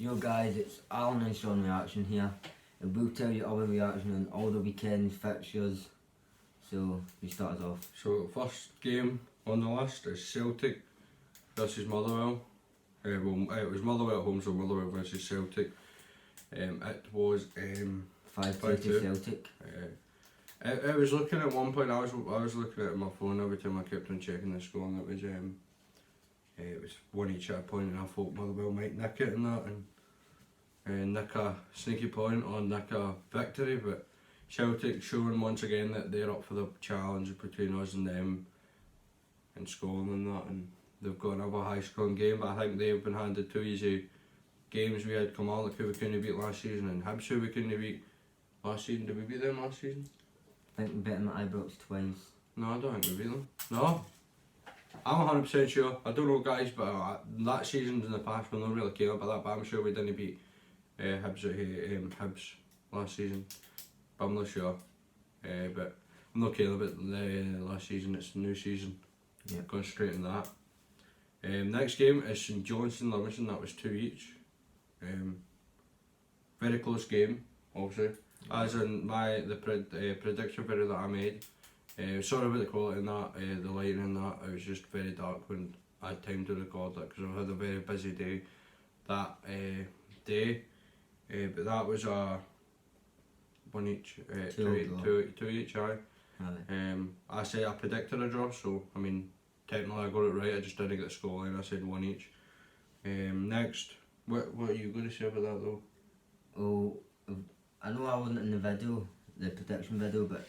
Yo guys, it's Alan and Sean Reaction here, and we'll tell you our reaction on all the weekend's fixtures. So, you start us off. So the first game on the list is Celtic versus Motherwell. It was Motherwell at home, so Motherwell versus Celtic. It was 5-2 to Celtic. I was looking at one point. I was looking at my phone every time I kept on checking the score, and it was one each at a point, and I thought Motherwell might nick it in that and nick a sneaky point or nick a victory, but Celtic showing once again that they're up for the challenge between us and them in Scotland and that, and they've got another high scoring game, but I think they've been handed two easy games. We had Kilmarnock who we couldn't beat last season, and Hibs who we couldn't beat last season. Did we beat them last season? I think we beat them at Ibrox twice. No, I don't think we beat them. No? I'm 100% sure. I don't know guys, but that seasons in the past we'll not really care about that, but I'm sure we didn't beat Hibs Hibs last season. But I'm not sure. But I'm not caring about the last season, it's the new season. Yep. Going straight in that. Next game is St Johnstone Livingston, that was 2 each. Very close game, obviously. As in the prediction video that I made. Sorry about the quality in that, the lighting in that. It was just very dark when I had time to record it because I had a very busy day that day. But that was a one each, two each, aye. I say I predicted a draw, so I mean technically I got it right. I just didn't get the scoreline. I said one each. Next, what are you going to say about that though? Oh, I know I wasn't in the video, the prediction video, but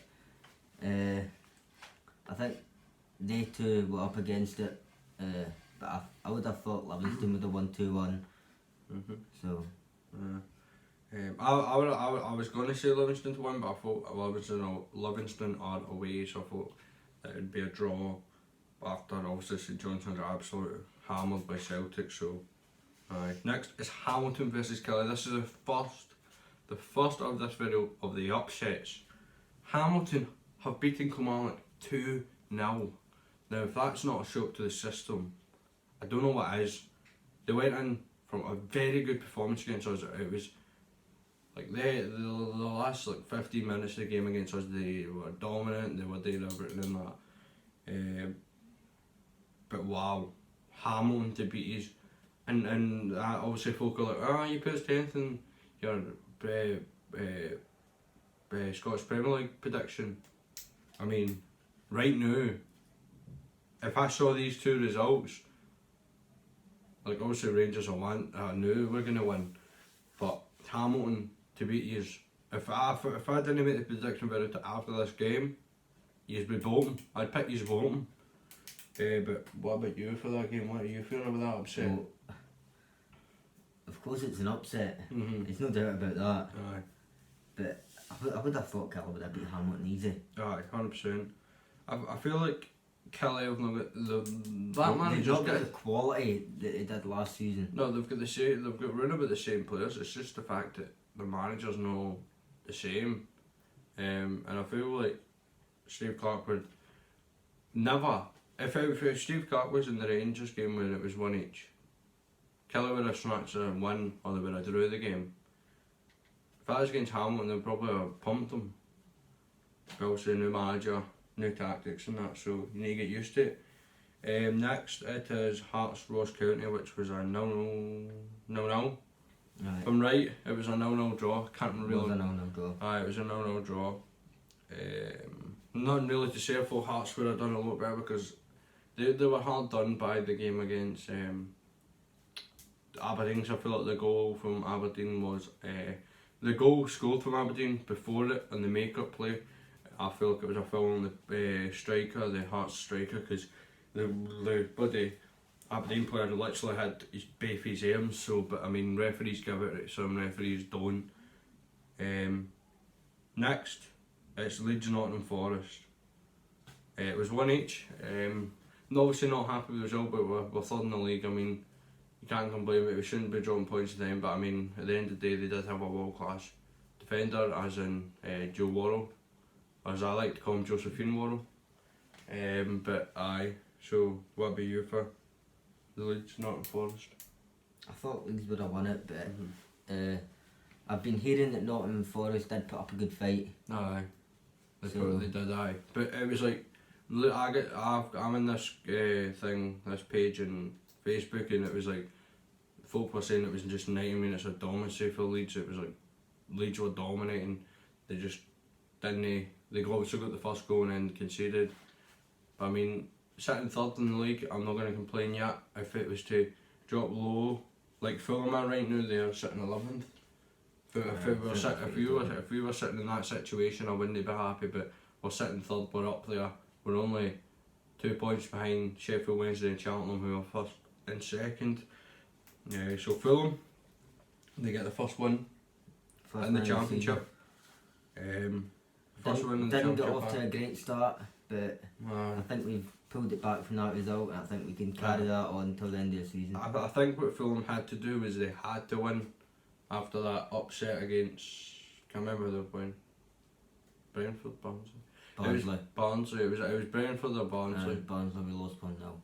I think they two were up against it, but I would have thought Livingston would have won 2-1. So. I was going to say Livingston to win, but I thought Livingston are away, so I thought it would be a draw. After obviously St Johnstone are absolutely hammered by Celtic, so aye. Next is Hamilton versus Kelly. This is the first of this video of the upsets. Hamilton have beaten Kilmarnock 2-0. Now if that's not a shock to the system, I don't know what is. They went in from a very good performance against us. It was like the last 15 minutes of the game against us, they were dominant, they were doing everything in that. But wow, Hamilton to beat us, and obviously folk are like, oh, you put 10th in your Scottish Premier League prediction. I mean, right now, if I saw these two results, like obviously Rangers will win, I knew we're going to win, but Hamilton to beat us, if I didn't make the prediction video after this game, you'd be voting. I'd pick you's voting. But what about you for that game? What are you feeling about that upset? Well, of course it's an upset. There's no doubt about that. Aye. But I would have thought Kelly would have beat Hamilton easy. Aye, 100%. I feel like Kelly have not got They've not got the quality that they did last season. No, they've got round about the same players. It's just the fact that the managers know the same. And I feel like Steve Clarke would never. If Steve Clarke was in the Rangers game when it was one each, Kelly would have snatched a win or they would have drew the game. If that was against Hamilton, they'd probably have pumped them. But obviously, new manager, new tactics and that, so you need to get used to it. Next, it is Hearts Ross County, which was a 0-0. If I'm right, it was a 0-0 draw. Can't really. It was a 0-0 draw. Aye, it was a 0-0 draw. Nothing really to say. I thought Hearts would have done a lot better because they were hard done by the game against Aberdeen. So I feel like the goal from Aberdeen was the goal scored from Aberdeen before it and the make-up play. I feel like it was a foul on the striker, the Hearts striker, because the bloody Aberdeen player literally had both his arms. So, but I mean, referees give it, some referees don't. Next, it's Leeds Nottingham Forest. It was one each. Obviously not happy with the result, but we're third in the league. I mean, you can't complain, but we shouldn't be drawing points to them. But I mean, at the end of the day, they did have a world-class defender, as in Joe Worrell, as I like to call him, Josephine Worrell. But aye, so what about you for the Leeds Nottingham Forest? I thought Leeds would have won it, but I've been hearing that Nottingham Forest did put up a good fight. Aye. They So- they did, aye. But it was like, look, I'm in this thing, this page on Facebook, and it was like, folk were saying it was just 90 minutes of dominancy for Leeds. It was like, Leeds were dominating. They just didn't, they also got the first goal and then conceded. But I mean, sitting third in the league, I'm not going to complain yet. If it was to drop low, like Fulham are right now, they're sitting 11th. If we were sitting in that situation, I wouldn't be happy. But we're sitting third, we're up there. We're only 2 points behind Sheffield Wednesday and Cheltenham, who are first and second. So Fulham, they get the first win First in the win of championship. First win in the Didn't championship. get off to a great start, but I think we've pulled it back from that result, and I think we can carry that on until the end of the season. I think what Fulham had to do was they had to win after that upset against, can't remember who they were playing. Brentford, Barnsley. Barnsley. Barnsley. It was Brentford or Barnsley. Barnsley, we lost 1-0.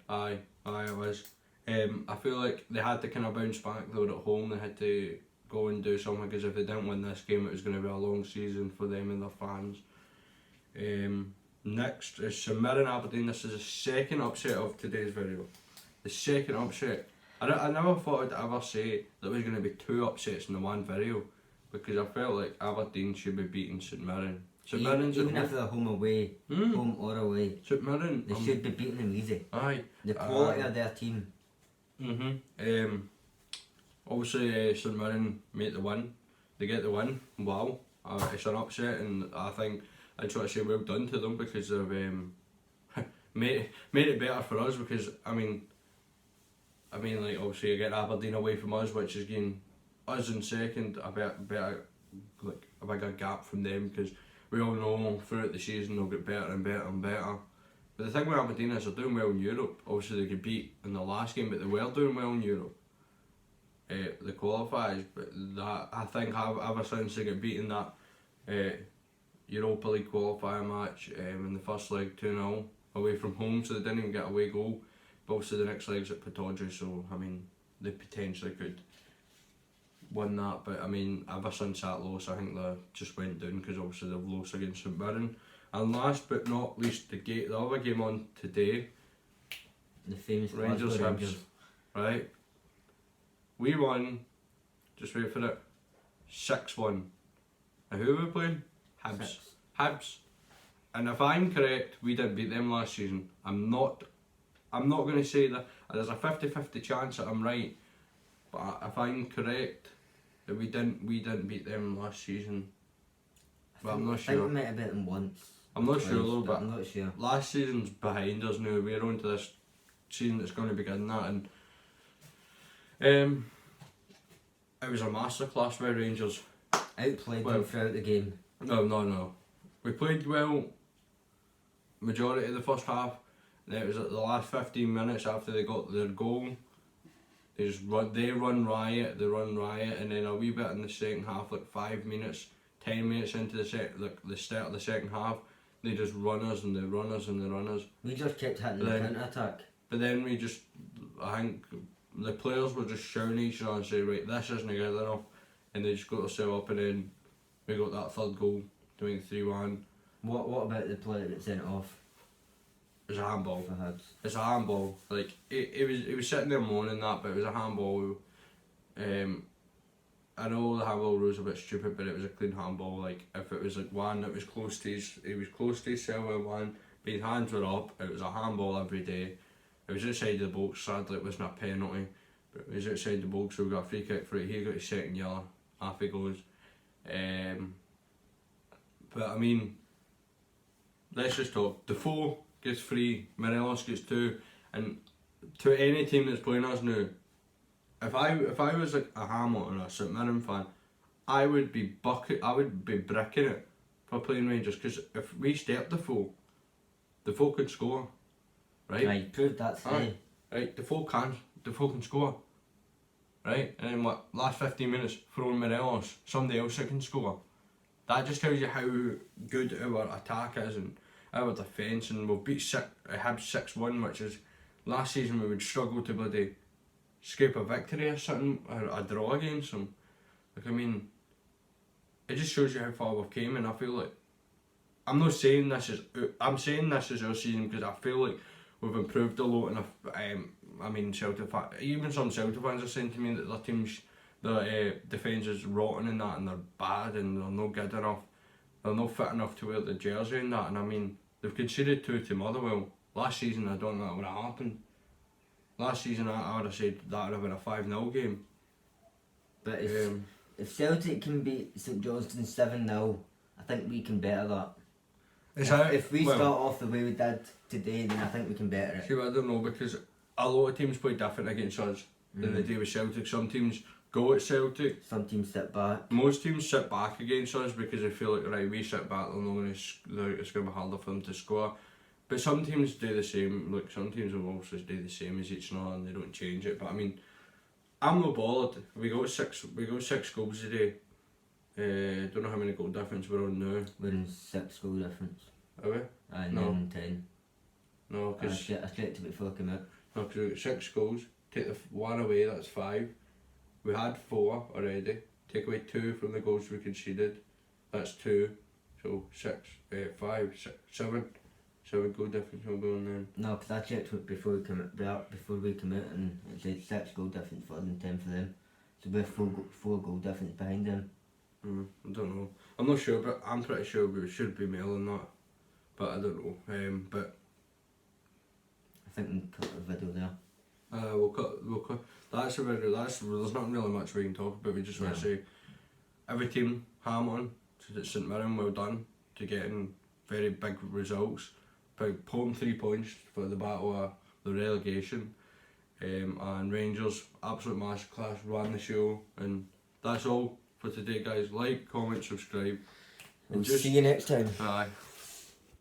Aye, it was. I feel like they had to kind of bounce back. They were at home. They had to go and do something, because if they didn't win this game, it was going to be a long season for them and their fans. Next is St Mirren Aberdeen. This is the second upset of today's video. The second upset. I never thought I'd ever say there was going to be 2 upsets in the one video, because I felt like Aberdeen should be beating St Mirren. St Mirren's Even at if they're home away, home or away, St Mirren. they should be beating them easy. Aye. The quality of their team. Obviously, St Mirren make the win. They get the win. Wow. It's an upset, and I think I'd sort of say well done to them, because they've made it better for us, because I mean like, obviously you get Aberdeen away from us, which is getting us in second, a better like a bigger gap from them, because we all know throughout the season they'll get better and better and better. But the thing with Aberdeen is they're doing well in Europe. Obviously they could beat in the last game, but they were doing well in Europe. The qualifiers, but that, I think, ever since they got beaten that Europa League qualifier match in the first leg 2-0 away from home, so they didn't even get a away goal. But obviously the next leg's at Pittodrie, so I mean they potentially could win that. But I mean, ever since that loss, I think they just went down, because obviously they've lost against St Mirren. And last but not least, the other game on today, The famous Rangers Glasgow Hibs, right? We won, just wait for it, 6-1. Now who are we playing? Hibs. Hibs. And if I'm correct, we didn't beat them last season. I'm not going to say that. There's a 50-50 chance that I'm right, but if I'm correct, that we didn't beat them last season. But I'm not I sure. think we might have beat them once. I'm not twice, sure though, but I'm not sure. last season's behind us now. We're on to this season that's going to begin that, and it was a masterclass by Rangers. Outplayed Well, them throughout the game. No. We played well majority of the first half. Then it was at the last 15 minutes after they got their goal. They run riot, and then a wee bit in the second half, like 5 minutes, 10 minutes into the start of the second half, they just run us and they run us and they run us. We just kept hitting the Then- counter attack. But then I think the players were just shouting at each other and saying, right, this isn't good enough, and they just got themselves up, and then we got that third goal to make 3-1. What about the player that sent it off It was a handball. for Hibs? It's a handball. Like it was sitting there moaning that, but it was a handball. I know the handball rules are a bit stupid, but it was a clean handball. Like if it was like one that was close to he was close to his silver one, but his hands were up. It was a handball every day. It was outside the box. Sadly, it wasn't a penalty, but it was outside the box, so we got a free kick for it. He got his second yellow. Off he goes. But I mean, let's just talk. Defoe gets 3, Morelos gets 2, and to any team that's playing us now, if I was like a Hamilton or a St Mirren fan, I would be bricking it for playing Rangers, because if we step Defoe can score, right? Right, proved that today. Right, Defoe can score, right? And then what? Last 15 minutes, throwing Morelos, somebody else that can score. That just tells you how good our attack is and our defence. And we've beat Hibs 6-1, which is last season we would struggle to bloody scrape a victory or something, or a draw against them. Like, I mean, it just shows you how far we've came, and I feel like, I'm not saying this is, I'm saying this is our season because I feel like we've improved a lot, and I mean, Celtic fans, even some Celtic fans are saying to me that their team's, their defence is rotten and that, and they're bad, and they're not good enough, they're not fit enough to wear the jersey and that, and I mean, they've conceded 2 to Motherwell. Last season, I don't think that would have happened. Last season, I would have said that would have been a 5-0 game. But if Celtic can beat St Johnstone 7-0, I think we can better that. If we start off the way we did today, then I think we can better it. See, I don't know, because a lot of teams play different against us than they do with Celtic. Some teams go at Celtic. Some teams sit back. Most teams sit back against us because they feel like, right, we sit back, it's going to be harder for them to score. But some teams do the same. Like, some teams will also do the same as each other and they don't change it. But I mean, I'm not bothered. We got 6 goals today. Don't know how many goal difference we're on now. We're in 6 goal difference. Are we? And No. then 10. No, I because checked it before I came out. we got 6 goals. Take the 1 away, that's 5. We had 4 already. Take away 2 from the goals we conceded. That's 2. So 5, 6, 7. 7 goal difference we're going then. No, because I checked it before we came out, and it said 6 goal difference for us and 10 for them. So we're 4 goal difference behind them. I don't know. I'm not sure, but I'm pretty sure we should be more than that. But I don't know. But I think we can cut the video there. we'll cut. That's a video. There's not really much we can talk about. We just want to say every team, Hamilton, St Mirren, well done to getting very big results. Pulling 3 points for the battle of the relegation. And Rangers, absolute masterclass, ran the show, and that's all for today, guys. Like, comment, subscribe. We'll see you next time. Aye.